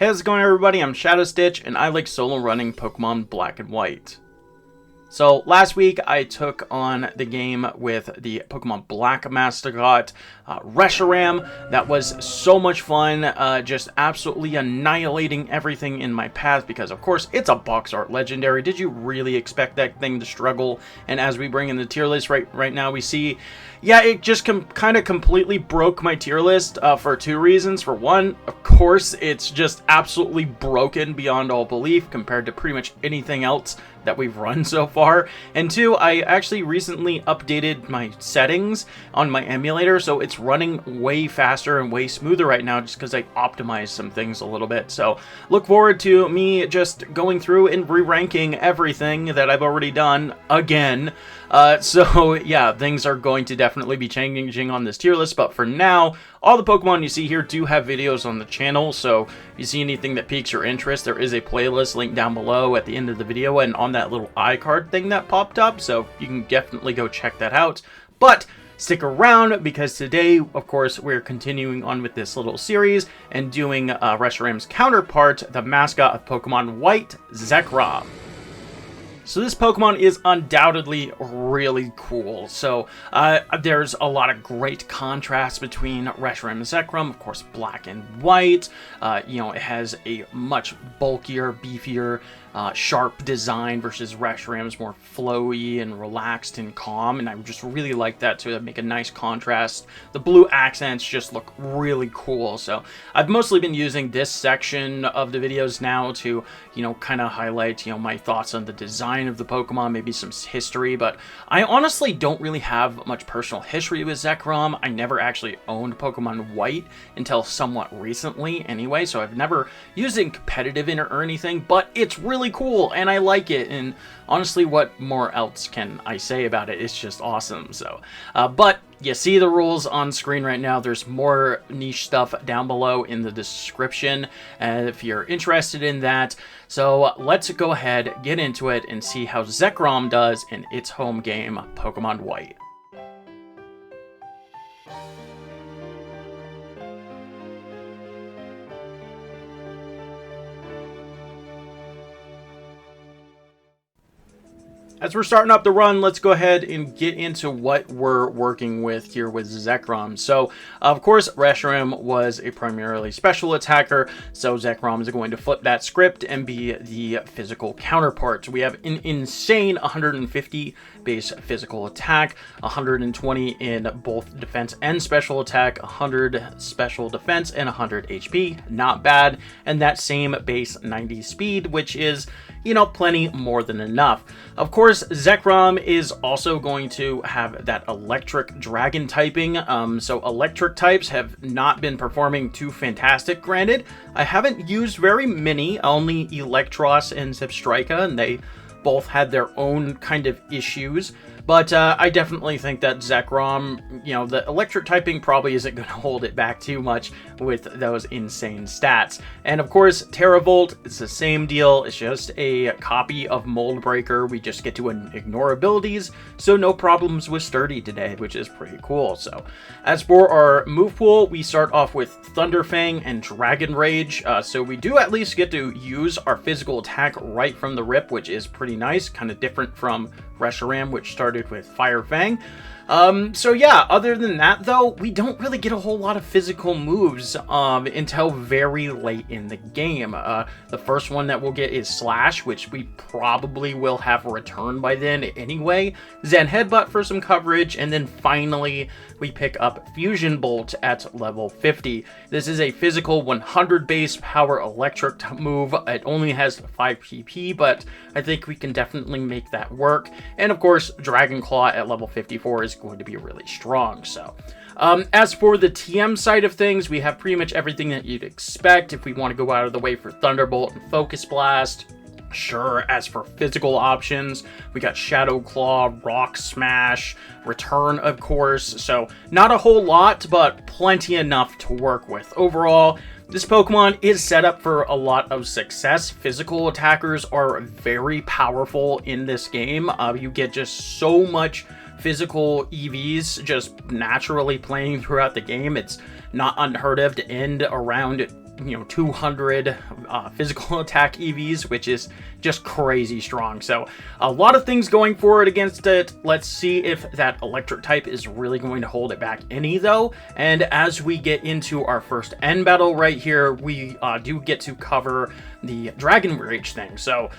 Hey, how's it going, everybody? I'm Shadow Stitch, and I like solo running Pokemon Black and White. So last week I took on the game with the Pokemon Black mascot, Reshiram. That was so much fun, just absolutely annihilating everything in my path because, of course, it's a box art legendary. Did you really expect that thing to struggle? And as we bring in the tier list right now, we see, yeah, it just kind of completely broke my tier list for two reasons. For one, of course, it's just absolutely broken beyond all belief compared to pretty much anything else that we've run so far. And two, I actually recently updated my settings on my emulator, so it's running way faster and way smoother right now just because I optimized some things a little bit. So look forward to me just going through and re-ranking everything that I've already done again. So yeah, things are going to definitely be changing on this tier list, but for now, all the Pokemon you see here do have videos on the channel, so if you see anything that piques your interest, there is a playlist linked down below at the end of the video and on that little iCard thing that popped up, so you can definitely go check that out. But stick around, because today, of course, we're continuing on with this little series and doing Reshiram's counterpart, the mascot of Pokemon White, Zekrom. So this Pokemon is undoubtedly really cool. So there's a lot of great contrast between Reshiram and Zekrom. Of course, black and white. You know, it has a much bulkier, beefier, sharp design versus Reshiram's more flowy and relaxed and calm. And I just really like that to make a nice contrast. The blue accents just look really cool. So I've mostly been using this section of the videos now to, you know, kind of highlight, you know, my thoughts on the design of the Pokemon, maybe some history, but I honestly don't really have much personal history with Zekrom. I never actually owned Pokemon White until somewhat recently anyway, so I've never used it in competitive or anything, but it's really cool and I like it, and honestly, what more else can I say about it? It's just awesome. So but you see the rules on screen right now. There's more niche stuff down below in the description if you're interested in that. So let's go ahead, get into it, and see how Zekrom does in its home game, Pokemon White. As we're starting up the run, let's go ahead and get into what we're working with here with Zekrom. So, of course, Reshiram was a primarily special attacker, so Zekrom is going to flip that script and be the physical counterpart. We have an insane 150 base physical attack, 120 in both defense and special attack, 100 special defense, and 100 HP. Not bad. And that same base 90 speed, which is, you know, plenty more than enough. Of course, Zekrom is also going to have that electric dragon typing. So electric types have not been performing too fantastic. Granted, I haven't used very many, only Electros and Zipstrika, and they both had their own kind of issues. But I definitely think that Zekrom, you know, the electric typing probably isn't going to hold it back too much with those insane stats. And of course, Terravolt, it's the same deal. It's just a copy of Mold Breaker. We just get to ignore abilities, so no problems with Sturdy today, which is pretty cool. So as for our move pool, we start off with Thunder Fang and Dragon Rage. So we do at least get to use our physical attack right from the rip, which is pretty nice, kind of different from Reshiram, which started with Fire Fang. So yeah, other than that though, we don't really get a whole lot of physical moves until very late in the game. The first one that we'll get is Slash, which we probably will have return by then anyway. Zen Headbutt for some coverage, and then finally we pick up Fusion Bolt at level 50. This is a physical 100 base power electric move. It only has 5 PP, but I think we can definitely make that work. And of course, Dragon Claw at level 54 is going to be really strong. So as for the TM side of things, we have pretty much everything that you'd expect if we want to go out of the way for Thunderbolt and Focus Blast. Sure, as for physical options, we got Shadow Claw, Rock Smash, Return, of course, so not a whole lot, but plenty enough to work with. Overall, this Pokemon is set up for a lot of success. Physical attackers are very powerful in this game. You get just so much physical EVs just naturally playing throughout the game. It's not unheard of to end around 200 physical attack EVs, which is just crazy strong. So a lot of things going for it against it. Let's see if that electric type is really going to hold it back any, though. And as we get into our first end battle right here, we do get to cover the Dragon Rage thing. So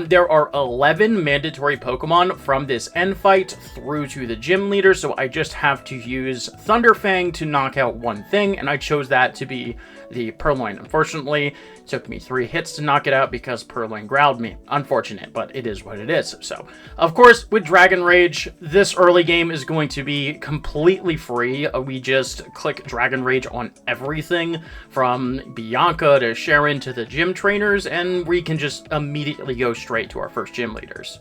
there are 11 mandatory Pokemon from this end fight through to the gym leader, so I just have to use Thunderfang to knock out one thing, and I chose that to be the Purloin. Unfortunately, it took me 3 hits to knock it out because Purloin growled me. Unfortunate, but it is what it is. So, of course, with Dragon Rage, this early game is going to be completely free. We just click Dragon Rage on everything from Bianca to Cheren to the gym trainers, and we can just immediately go straight to our first gym leaders.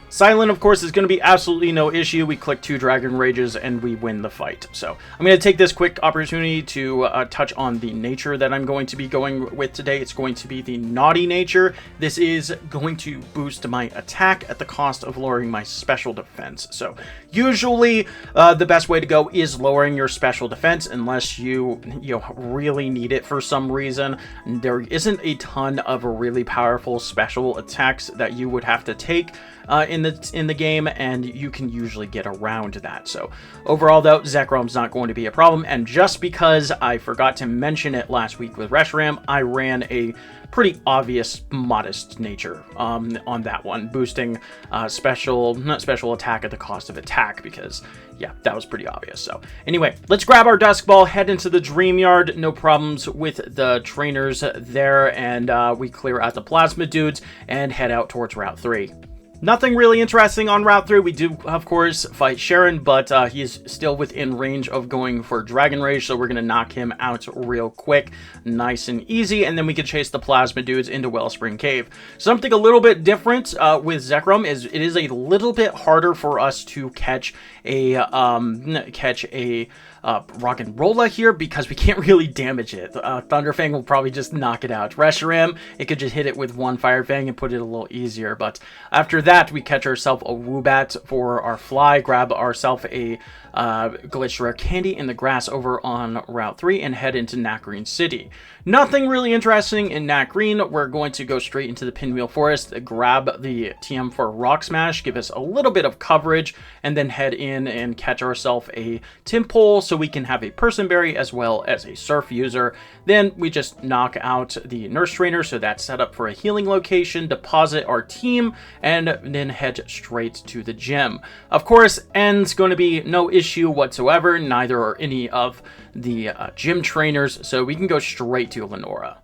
Silent, of course, is going to be absolutely no issue. We click 2 Dragon Rages and we win the fight. So I'm going to take this quick opportunity to touch on the nature that I'm going to be going with today. It's going to be the Naughty nature. This is going to boost my attack at the cost of lowering my special defense. So usually the best way to go is lowering your special defense unless you really need it for some reason. There isn't a ton of really powerful special attacks that you would have to take in the game, and you can usually get around that. So overall, though, Zekrom's not going to be a problem, and just because I forgot to mention it last week with Reshiram, I ran a pretty obvious modest nature on that one, boosting special attack at the cost of attack, because yeah, that was pretty obvious. So anyway, let's grab our Dusk Ball, head into the Dream Yard. No problems with the trainers there, and we clear out the Plasma dudes and head out towards Route 3. Nothing really interesting on Route 3. We do, of course, fight Cheren, but he's still within range of going for Dragon Rage, so we're going to knock him out real quick, nice and easy, and then we can chase the Plasma dudes into Wellspring Cave. Something a little bit different with Zekrom is it is a little bit harder for us to catch a Rock and Rolla here because we can't really damage it. Thunderfang will probably just knock it out. Reshiram, it could just hit it with one Fire Fang and put it a little easier, but after that, we catch ourselves a Woobat for our fly, grab ourselves a glitched rare candy in the grass over on Route 3, and head into Nacreen City. Nothing really interesting in Nacreen. We're going to go straight into the Pinwheel Forest, grab the TM for Rock Smash, give us a little bit of coverage, and then head in and catch ourselves a Timpole so we can have a Person Berry as well as a Surf user. Then we just knock out the Nurse Trainer, so that's set up for a healing location, deposit our team, and then head straight to the gym. Of course, end's going to be no issue whatsoever, neither are any of the gym trainers, so we can go straight to Lenora.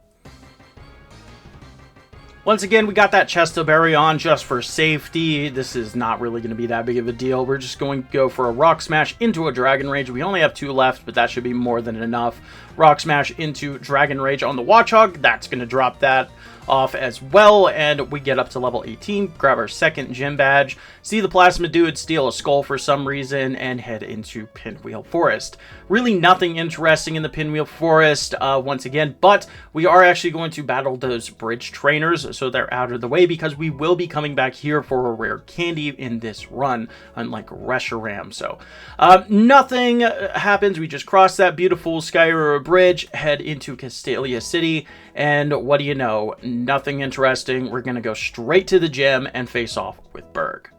Once again, we got that Chesto Berry on just for safety. This is not really going to be that big of a deal. We're just going to go for a Rock Smash into a Dragon Rage. We only have 2 left, but that should be more than enough. Rock Smash into Dragon Rage on the Watchog. That's going to drop that off as well, and we get up to level 18, grab our second gym badge, see the Plasma dude steal a skull for some reason, and head into Pinwheel Forest. Really nothing interesting in the Pinwheel Forest once again, but we are actually going to battle those bridge trainers so they're out of the way, because we will be coming back here for a rare candy in this run, unlike Reshiram. So nothing happens. We just cross that beautiful Skyra Bridge, head into Castelia City, and what do you know? Nothing interesting. We're going to go straight to the gym and face off with Berg.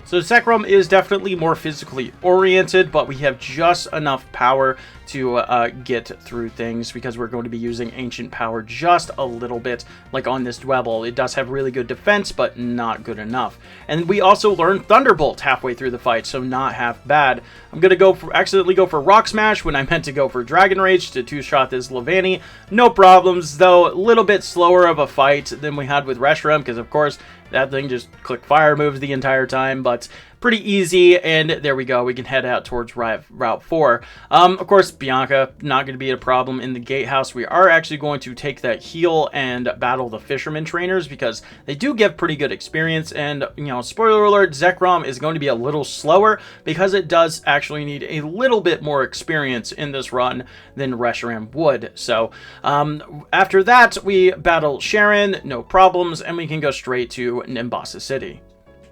So Zekrom is definitely more physically oriented, but we have just enough power to get through things because we're going to be using Ancient Power just a little bit, like on this Dwebble. It does have really good defense, but not good enough. And we also learned Thunderbolt halfway through the fight, so not half bad. I'm going to accidentally go for Rock Smash when I meant to go for Dragon Rage to 2-shot this Levani. No problems, though. A little bit slower of a fight than we had with Reshiram, because of course that thing just clicked fire moves the entire time, but pretty easy, and there we go. We can head out towards Route 4. Of course, Bianca, not going to be a problem in the gatehouse. We are actually going to take that heal and battle the Fisherman trainers because they do give pretty good experience, and, you know, spoiler alert, Zekrom is going to be a little slower because it does actually need a little bit more experience in this run than Reshiram would. So, after that, we battle Cheren, no problems, and we can go straight to Nimbasa City.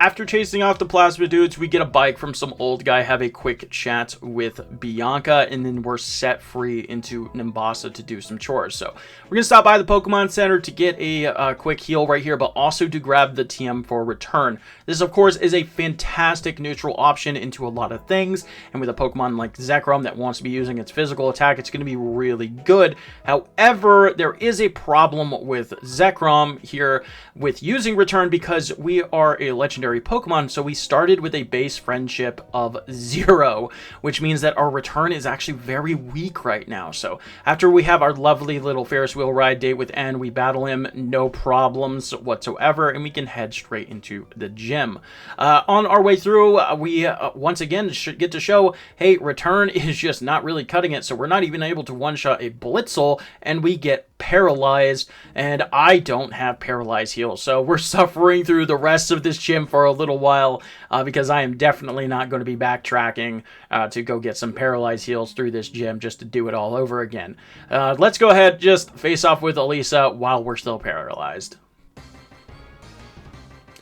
after chasing off the plasma dudes, we get a bike from some old guy, have a quick chat with Bianca, and then we're set free into Nimbasa to do some chores. So we're going to stop by the Pokemon Center to get a quick heal right here, but also to grab the TM for return. This, of course, is a fantastic neutral option into a lot of things, and with a Pokemon like Zekrom that wants to be using its physical attack, it's going to be really good. However, there is a problem with Zekrom here with using return because we are a legendary Pokemon, so we started with a base friendship of 0, which means that our return is actually very weak right now. So after we have our lovely little Ferris wheel ride date with N, we battle him, no problems whatsoever, and we can head straight into the gym. On our way through, we once again get to show, hey, return is just not really cutting it, so we're not even able to one-shot a Blitzel, and we get paralyzed, and I don't have paralyzed heals, so we're suffering through the rest of this gym for a little while because I am definitely not going to be backtracking to go get some paralyzed heals through this gym just to do it all over again. Let's go ahead, just face off with Elisa while we're still paralyzed.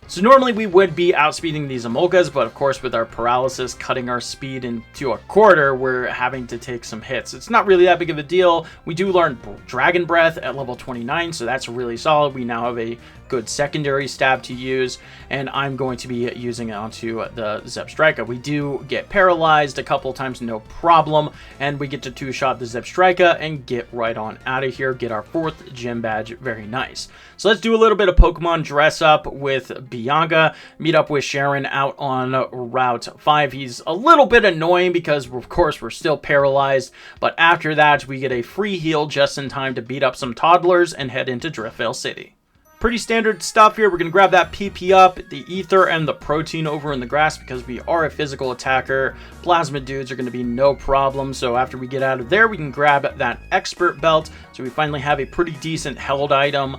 So normally we would be outspeeding these Amolkas, but of course with our paralysis cutting our speed into a quarter, we're having to take some hits. It's not really that big of a deal. We do learn Dragon Breath at level 29, so that's really solid. We now have a good secondary stab to use, and I'm going to be using it onto the Zebstrika. We do get paralyzed a couple times, no problem, and we get to two-shot the Zebstrika and get right on out of here, get our 4th gym badge. Very nice. So let's do a little bit of Pokemon dress up with Bianca, meet up with Cheren out on Route 5. He's a little bit annoying because, of course, we're still paralyzed, but after that, we get a free heal just in time to beat up some toddlers and head into Driftvale City. Pretty standard stuff here. We're going to grab that PP up, the Ether, and the Protein over in the grass because we are a physical attacker. Plasma dudes are going to be no problem. So after we get out of there, we can grab that Expert Belt. So we finally have a pretty decent held item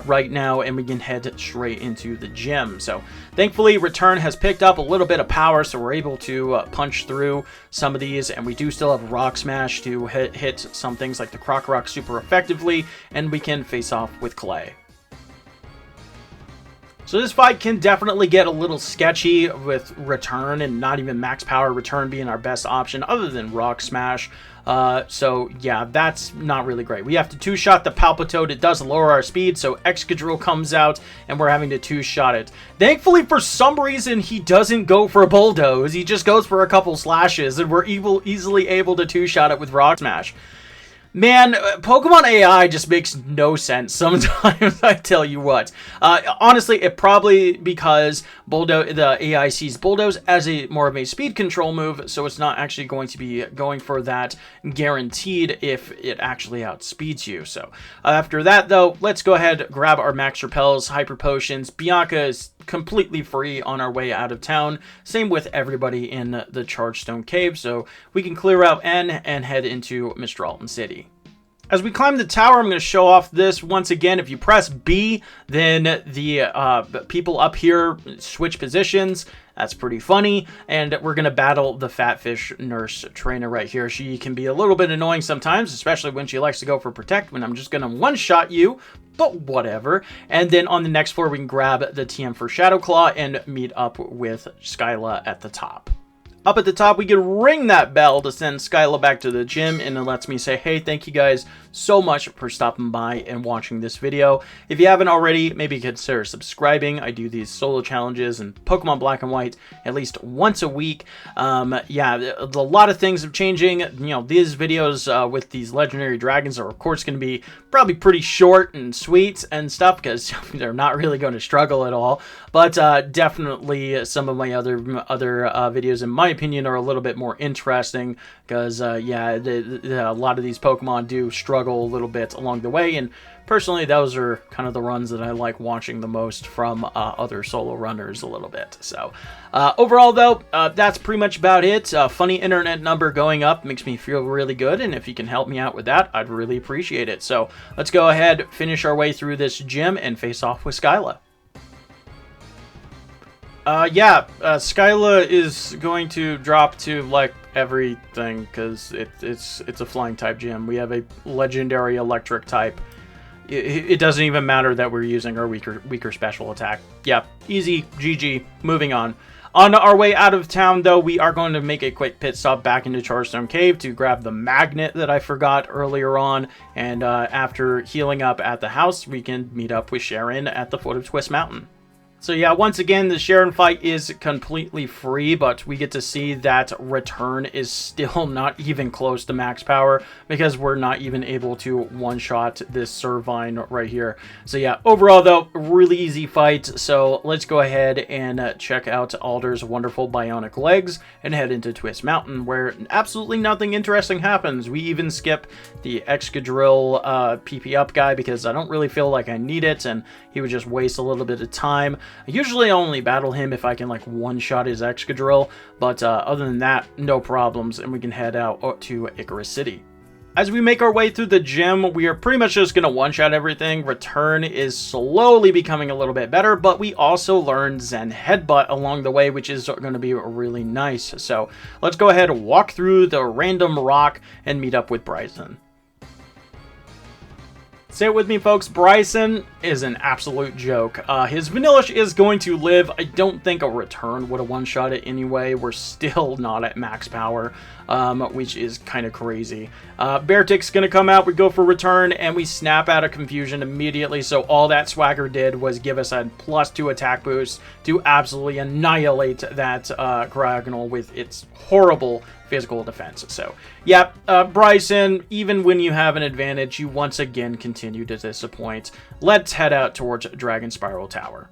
right now, and we can head straight into the gym. So thankfully, Return has picked up a little bit of power, so we're able to punch through some of these, and we do still have Rock Smash to hit some things like the Croc Rock super effectively, and we can face off with Clay. So this fight can definitely get a little sketchy with Return and not even max power Return being our best option other than Rock Smash. So yeah, that's not really great. We have to two-shot the Palpitoad. It does lower our speed, so Excadrill comes out and we're having to two-shot it. Thankfully, for some reason, he doesn't go for a Bulldoze. He just goes for a couple slashes, and we're easily able to two-shot it with Rock Smash. Man, Pokemon AI just makes no sense sometimes, I tell you what. Honestly, it probably because the AI sees Bulldoze as more of a speed control move, so it's not actually going to be going for that guaranteed if it actually outspeeds you. So after that, though, let's go ahead, grab our Max Repels, Hyper Potions. Bianca is completely free on our way out of town. Same with everybody in the Chargestone Cave, so we can clear out N and head into Mr. Alton City. As we climb the tower, I'm going to show off this once again. If you press B, then the people up here switch positions. That's pretty funny. And we're going to battle the Fatfish Nurse Trainer right here. She can be a little bit annoying sometimes, especially when she likes to go for Protect, when I'm just going to one-shot you, but whatever. And then on the next floor, we can grab the TM for Shadow Claw and meet up with Skyla at the top. Up at the top, we can ring that bell to send Skyla back to the gym, and it lets me say, hey, thank you guys so much for stopping by and watching this video. If you haven't already, maybe consider subscribing. I do these solo challenges in Pokemon Black and White at least once a week. Yeah, a lot of things are changing. You know, these videos with these legendary dragons are, of course, going to be probably pretty short and sweet and stuff because they're not really going to struggle at all. But definitely some of my other videos, in my opinion, are a little bit more interesting because, yeah, a lot of these Pokemon do struggle a little bit along the way, and personally, those are kind of the runs that I like watching the most from other solo runners a little bit. So overall, though, that's pretty much about it. Funny internet number going up makes me feel really good, and if you can help me out with that, I'd really appreciate it. So let's go ahead, finish our way through this gym, and face off with Skyla. Yeah, Skyla is going to drop to, like, everything, because it's a flying type gym. We have a legendary electric type, it doesn't even matter that we're using our weaker special attack. Yeah, easy, GG, moving on. On our way out of town, though, we are going to make a quick pit stop back into Charstone Cave to grab the magnet that I forgot earlier on. And after healing up at the house, we can meet up with Cheren at the foot of Twist Mountain. So yeah, once again, the Cheren fight is completely free, but we get to see that return is still not even close to max power because we're not even able to one-shot this Servine right here. So yeah, overall though, really easy fight. So let's go ahead and check out Alder's wonderful bionic legs and head into Twist Mountain, where absolutely nothing interesting happens. We even skip the Excadrill PP up guy because I don't really feel like I need it, and he would just waste a little bit of time. I usually only battle him if I can like one-shot his Excadrill, but other than that, no problems, and we can head out to Icarus City. As we make our way through the gym, we are pretty much just going to one-shot everything. Return is slowly becoming a little bit better, but we also learned Zen Headbutt along the way, which is going to be really nice. So let's go ahead and walk through the random rock and meet up with Bryson. Say it with me, folks. Bryson is an absolute joke. His Vanillish is going to live. I don't think a return would have one-shot it anyway. We're still not at max power, which is kind of crazy. Beartick's going to come out. We go for return, and we snap out of confusion immediately. So all that swagger did was give us a +2 attack boost to absolutely annihilate that Cryogonal with its horrible physical defense. So, yeah, Bryson, even when you have an advantage, you once again continue to disappoint. Let's head out towards Dragon Spiral Tower.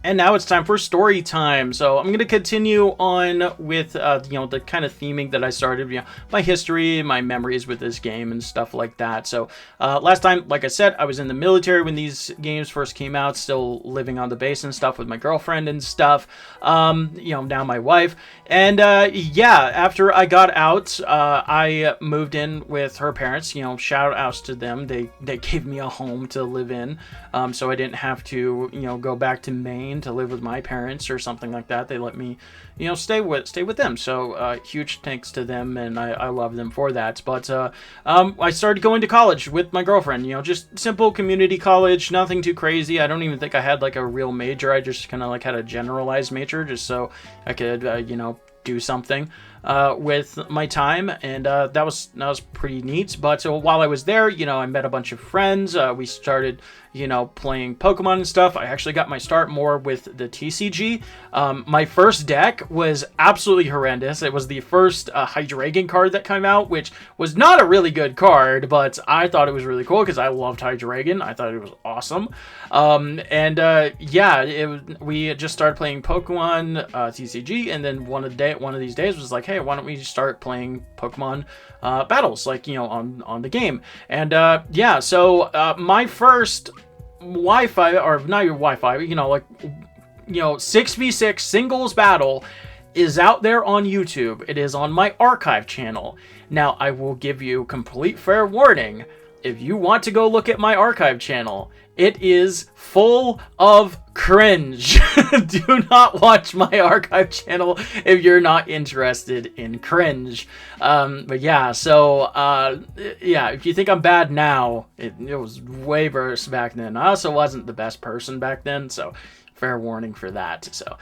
And now it's time for story time. So I'm going to continue on with, you know, the kind of theming that I started, you know, my history, my memories with this game and stuff like that. So last time, like I said, I was in the military when these games first came out, still living on the base and stuff with my girlfriend and stuff. You know, now my wife. And yeah, after I got out, I moved in with her parents. You know, shout outs to them. They gave me a home to live in, so I didn't have to, you know, go back to Maine to live with my parents or something like that. They let me, you know, stay with them. So huge thanks to them, and I love them for that. But I started going to college with my girlfriend. You know, just simple community college, nothing too crazy. I don't even think I had like a real major. I just kind of like had a generalized major just so I could, you know, do something with my time, and that was pretty neat. But so while I was there, you know, I met a bunch of friends. We started, you know, playing Pokemon and stuff. I actually got my start more with the TCG. My first deck was absolutely horrendous. It was the first Hydreigon card that came out, which was not a really good card, but I thought it was really cool because I loved Hydreigon. I thought it was awesome. Yeah, we just started playing Pokemon TCG, and then one of these days was like, hey, why don't we start playing Pokemon battles, like, you know, on the game. And yeah, so my first Wi-Fi, or not your Wi-Fi, you know, like, you know, 6v6 singles battle is out there on YouTube. It is on my archive channel. Now, I will give you complete fair warning. If you want to go look at my archive channel, it is full of cringe. Do not watch my archive channel if you're not interested in cringe. But yeah, so yeah, if you think I'm bad now, it was way worse back then. I also wasn't the best person back then, so fair warning for that. So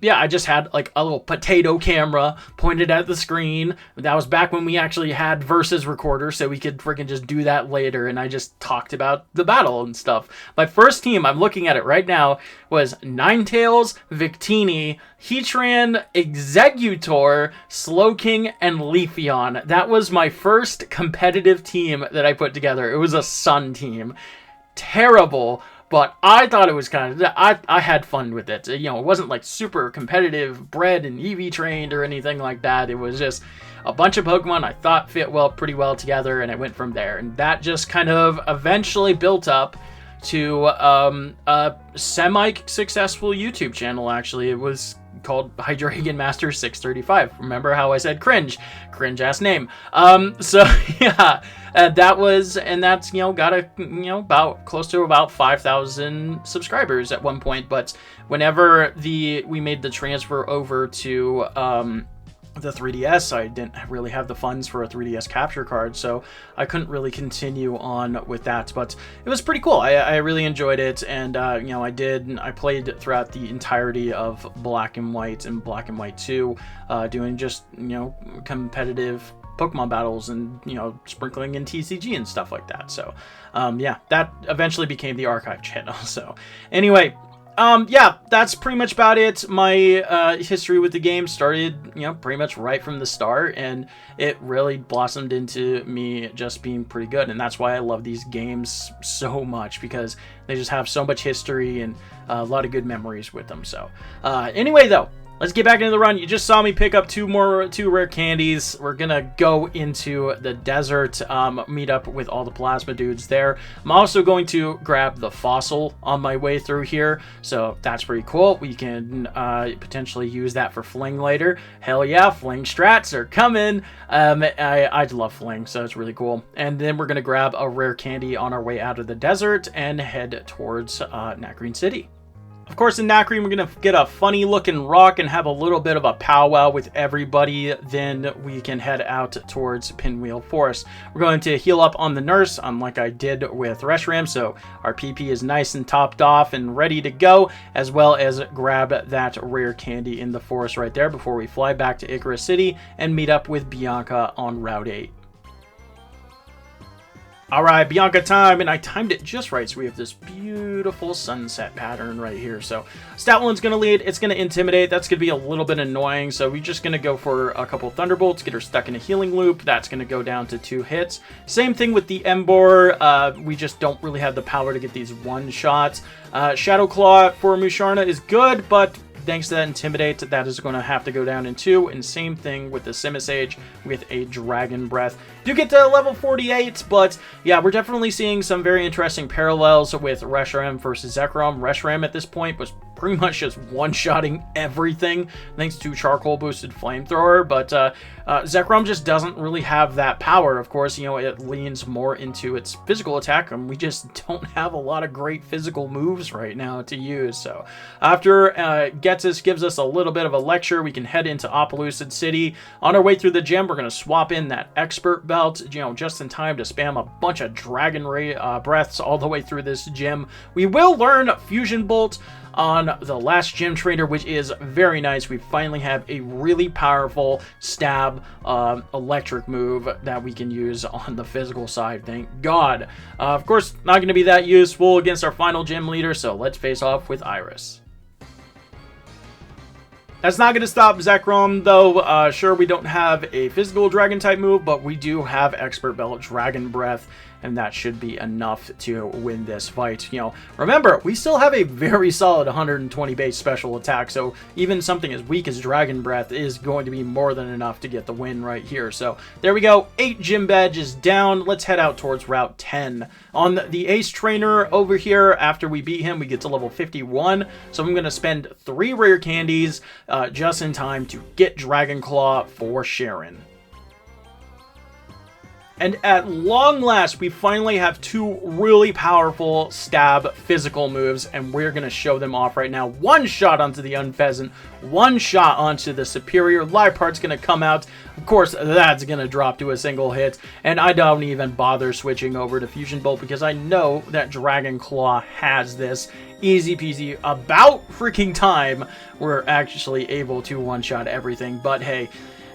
yeah, I just had like a little potato camera pointed at the screen. That was back when we actually had versus recorders, so we could freaking just do that later, and I just talked about the battle and stuff. My first team, I'm looking at it right now, was Ninetales, Victini, Heatran, Exeggutor, Slowking, and Leafeon. That was my first competitive team that I put together. It was a Sun team. Terrible. But I thought it was kind of, I had fun with it. You know, it wasn't like super competitive, bred and EV trained or anything like that. It was just a bunch of Pokemon I thought fit pretty well together, and it went from there. And that just kind of eventually built up to a semi-successful YouTube channel, actually. It was called Hydreigon Master 635. Remember how I said cringe? Cringe-ass name. So, yeah. That's, you know, got a, you know, about close to about 5,000 subscribers at one point. But whenever we made the transfer over to the 3DS. I didn't really have the funds for a 3DS capture card, so I couldn't really continue on with that, but it was pretty cool. I really enjoyed it, and you know, I played throughout the entirety of Black and White and Black and White 2, doing just, you know, competitive Pokemon battles and, you know, sprinkling in TCG and stuff like that. So yeah, that eventually became the archive channel. So anyway, yeah, that's pretty much about it. My history with the game started, you know, pretty much right from the start, and it really blossomed into me just being pretty good. And that's why I love these games so much, because they just have so much history and a lot of good memories with them. So anyway, though, let's get back into the run. You just saw me pick up two rare candies. We're gonna go into the desert, meet up with all the plasma dudes there. I'm also going to grab the fossil on my way through here, so that's pretty cool. We can potentially use that for fling later. Hell yeah, fling strats are coming. I love fling, so it's really cool. And then we're gonna grab a rare candy on our way out of the desert and head towards Nacrene City. Of course, in Nacrene, we're going to get a funny-looking rock and have a little bit of a powwow with everybody. Then we can head out towards Pinwheel Forest. We're going to heal up on the nurse, unlike I did with Reshiram, so our PP is nice and topped off and ready to go, as well as grab that rare candy in the forest right there before we fly back to Icarus City and meet up with Bianca on Route 8. Alright, Bianca time, and I timed it just right, so we have this beautiful sunset pattern right here. So, Statlin's going to lead, it's going to intimidate, that's going to be a little bit annoying, so we're just going to go for a couple Thunderbolts, get her stuck in a healing loop, that's going to go down to 2 hits. Same thing with the Embor, we just don't really have the power to get these one-shots. Shadow Claw for Musharna is good, but thanks to that Intimidate, that is going to have to go down in 2, and same thing with the Simisage with a Dragon Breath. Do get to level 48, but yeah, we're definitely seeing some very interesting parallels with Reshiram versus Zekrom. Reshiram at this point was pretty much just one-shotting everything thanks to Charcoal Boosted Flamethrower, but Zekrom just doesn't really have that power. Of course, you know, it leans more into its physical attack, and we just don't have a lot of great physical moves right now to use. So after Getsus gives us a little bit of a lecture, we can head into Opelucid City. On our way through the gym, we're going to swap in that Expert Belt, you know, just in time to spam a bunch of Dragon Ray breaths all the way through this gym. We will learn Fusion Bolt on the last gym trainer, which is very nice. We finally have a really powerful stab electric move that we can use on the physical side, thank God. Of course, not going to be that useful against our final gym leader, so let's face off with Iris. That's not going to stop Zekrom, though. Sure, we don't have a physical dragon-type move, but we do have Expert Belt Dragon Breath, and that should be enough to win this fight. You know, remember, we still have a very solid 120 base special attack, so even something as weak as Dragon Breath is going to be more than enough to get the win right here. So there we go, 8 gym badges down. Let's head out towards Route 10. On the Ace Trainer over here, after we beat him, we get to level 51, so I'm going to spend 3 rare candies just in time to get Dragon Claw for Cheren. And at long last, we finally have 2 really powerful stab physical moves, and we're going to show them off right now. 1 shot onto the Unpheasant, 1 shot onto the Superior. Live Part's going to come out. Of course, that's going to drop to a single hit, and I don't even bother switching over to Fusion Bolt because I know that Dragon Claw has this. Easy peasy, about freaking time we're actually able to one-shot everything, but hey,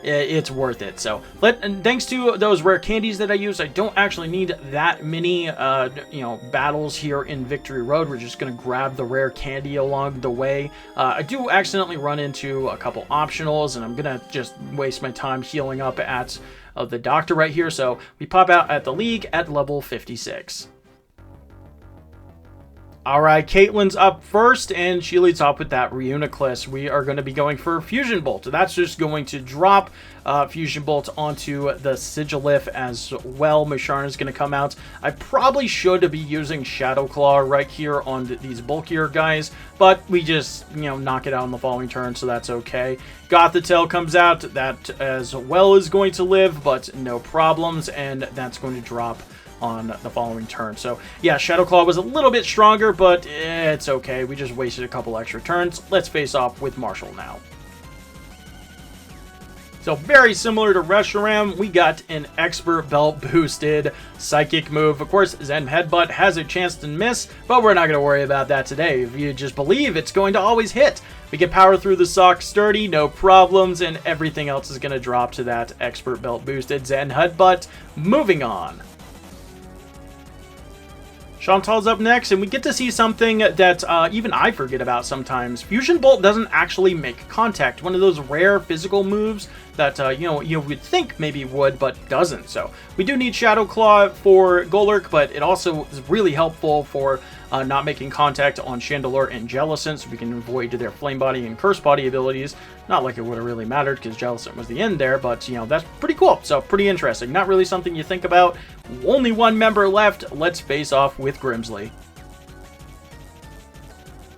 it's worth it. So thanks to those rare candies that I use, I don't actually need that many you know, battles here in Victory Road. We're just gonna grab the rare candy along the way. I do accidentally run into a couple optionals, and I'm gonna just waste my time healing up at the doctor right here. So we pop out at the League at level 56. Alright, Caitlin's up first, and she leads off with that Reuniclus. We are going to be going for Fusion Bolt. That's just going to drop Fusion Bolt onto the Sigilif as well. Musharna is going to come out. I probably should be using Shadow Claw right here on these bulkier guys, but we just, you know, knock it out on the following turn, so that's okay. Gothitelle comes out. That as well is going to live, but no problems, and that's going to drop on the following turn. So yeah, Shadow Claw was a little bit stronger, but it's okay. We just wasted a couple extra turns. Let's face off with Marshall now. So very similar to Reshiram, we got an Expert Belt boosted Psychic move. Of course, Zen Headbutt has a chance to miss, but we're not going to worry about that today. If you just believe it's going to always hit. We can power through the Sock Sturdy, no problems, and everything else is going to drop to that Expert Belt boosted Zen Headbutt. Moving on. Chantal's up next, and we get to see something that even I forget about sometimes. Fusion Bolt doesn't actually make contact. One of those rare physical moves that, you would think maybe would, but doesn't. So we do need Shadow Claw for Golurk, but it also is really helpful for not making contact on Chandelure and Jellicent, so we can avoid their Flame Body and Curse Body abilities. Not like it would have really mattered, because Jellicent was the end there, but, that's pretty cool. So pretty interesting. Not really something you think about. Only one member left. Let's face off with Grimsley.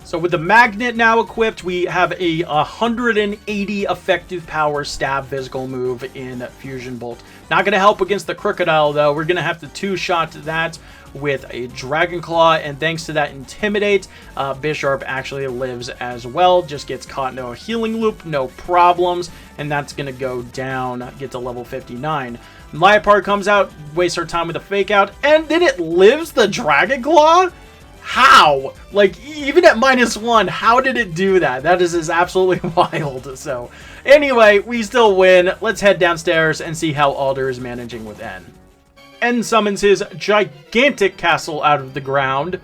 So with the Magnet now equipped, we have a 180 effective power stab physical move in Fusion Bolt. Not going to help against the Crocodile, though. We're going to have to two-shot that with a Dragon Claw, and thanks to that Intimidate, Bisharp actually lives as well. Just gets caught in a healing loop, no problems, and that's going to go down, get to level 59. Liepard comes out, wastes our time with a Fake Out, and then it lives the Dragon Claw? How? Like, even at -1, how did it do that? That is absolutely wild. So, anyway, we still win. Let's head downstairs and see how Alder is managing with N. N summons his gigantic castle out of the ground,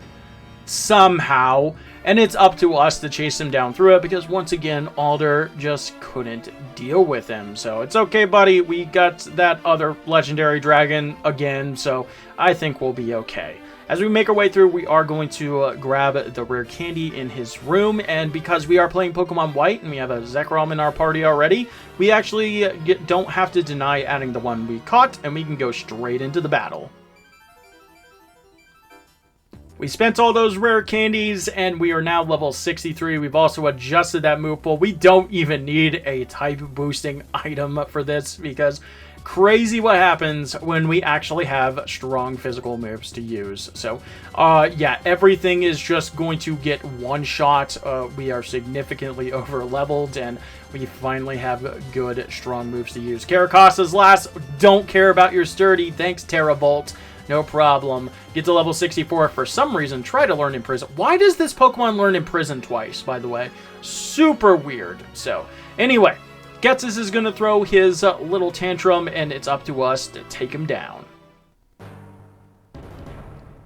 somehow, and it's up to us to chase him down through it, because once again, Alder just couldn't deal with him. So, it's okay, buddy. We got that other legendary dragon again, so I think we'll be okay. As we make our way through, we are going to grab the rare candy in his room, and because we are playing Pokemon White and we have a Zekrom in our party already, we actually don't have to deny adding the one we caught, and we can go straight into the battle. We spent all those rare candies, and we are now level 63. We've also adjusted that move pool. We don't even need a type boosting item for this, because crazy what happens when we actually have strong physical moves to use. So, yeah, everything is just going to get one shot. We are significantly over leveled, and we finally have good, strong moves to use. Caracasa's last. Don't care about your sturdy. Thanks, Terravolt. No problem. Get to level 64. For some reason, try to learn Imprison. Why does this Pokemon learn Imprison twice, by the way? Super weird. So, anyway, Getsus is going to throw his little tantrum, and it's up to us to take him down.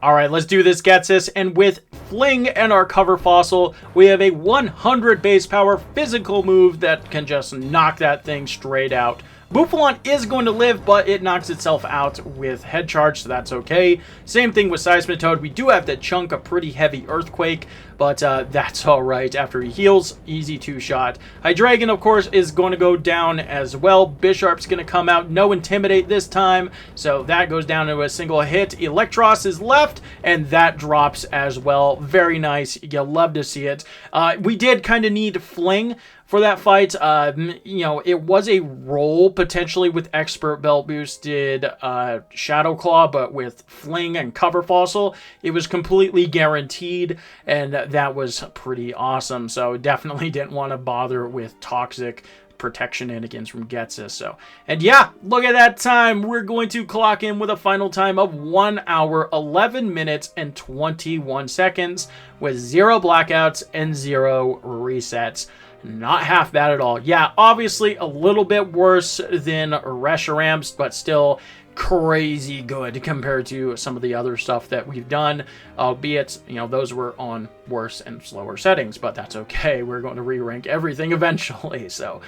Alright, let's do this, Getsus. And with Fling and our Cover Fossil, we have a 100 base power physical move that can just knock that thing straight out. Bouffalant is going to live, but it knocks itself out with Head Charge, so that's okay. Same thing with Seismitoad. We do have to chunk a pretty heavy Earthquake, but that's alright. After he heals, easy two-shot. Hydreigon, of course, is going to go down as well. Bisharp's going to come out. No Intimidate this time, so that goes down to a single hit. Electros is left, and that drops as well. Very nice. You'll love to see it. We did kind of need Fling for that fight. It was a roll potentially with Expert Belt boosted Shadow Claw, but with Fling and Cover Fossil, it was completely guaranteed, and that was pretty awesome. So definitely didn't want to bother with Toxic protection shenanigans from Getsus. So, and yeah, look at that time. We're going to clock in with a final time of 1 hour, 11 minutes, and 21 seconds with 0 blackouts and 0 resets. Not half bad at all. Yeah, obviously a little bit worse than Reshiram's, but still crazy good compared to some of the other stuff that we've done, albeit, those were on worse and slower settings, but that's okay. We're going to re-rank everything eventually. So,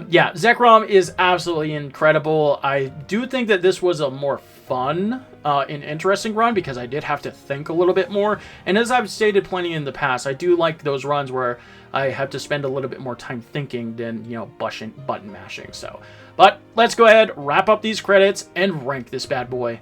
yeah, Zekrom is absolutely incredible. I do think that this was a more fun and interesting run, because I did have to think a little bit more, and as I've stated plenty in the past, I do like those runs where I have to spend a little bit more time thinking than, button mashing. So, but let's go ahead, wrap up these credits, and rank this bad boy.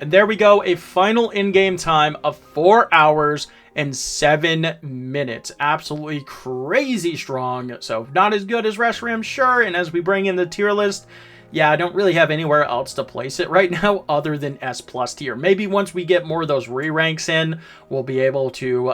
And there we go, a final in-game time of 4 hours and 7 minutes. Absolutely crazy strong. So, not as good as Reshiram, sure, and as we bring in the tier list, yeah, I don't really have anywhere else to place it right now other than S plus tier. Maybe once we get more of those re-ranks in, we'll be able to,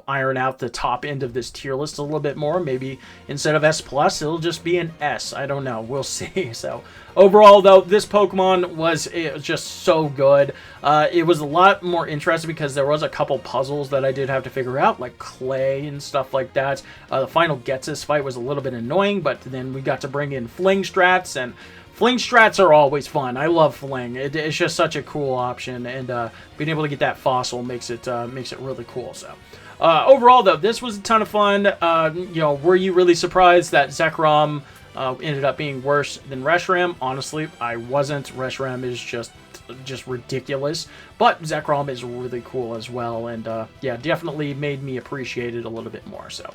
iron out the top end of this tier list a little bit more. Maybe instead of S plus, it'll just be an S. I don't know. We'll see. So overall, though, this Pokemon was just so good. It was a lot more interesting because there was a couple puzzles that I did have to figure out, like clay and stuff like that. The final Getsus fight was a little bit annoying, but then we got to bring in Fling Strats, and Fling Strats are always fun. I love Fling. It's just such a cool option, and being able to get that fossil makes it really cool. So overall, though, this was a ton of fun. Were you really surprised that Zekrom ended up being worse than Reshiram? Honestly, I wasn't. Reshiram is just ridiculous, but Zekrom is really cool as well, and definitely made me appreciate it a little bit more. So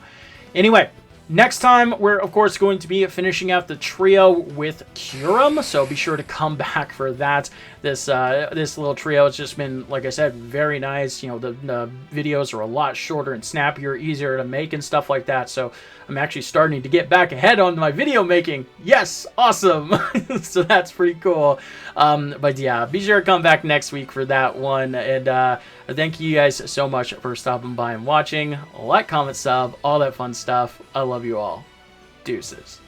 anyway, next time we're of course going to be finishing out the trio with Cheren, so be sure to come back for that. This little trio has just been, like I said, very nice. The videos are a lot shorter and snappier, easier to make and stuff like that, so I'm actually starting to get back ahead on my video making. Yes, awesome. So that's pretty cool. But yeah, be sure to come back next week for that one, and thank you guys so much for stopping by and watching. Like, comment, sub, all that fun stuff. I love you all. Deuces.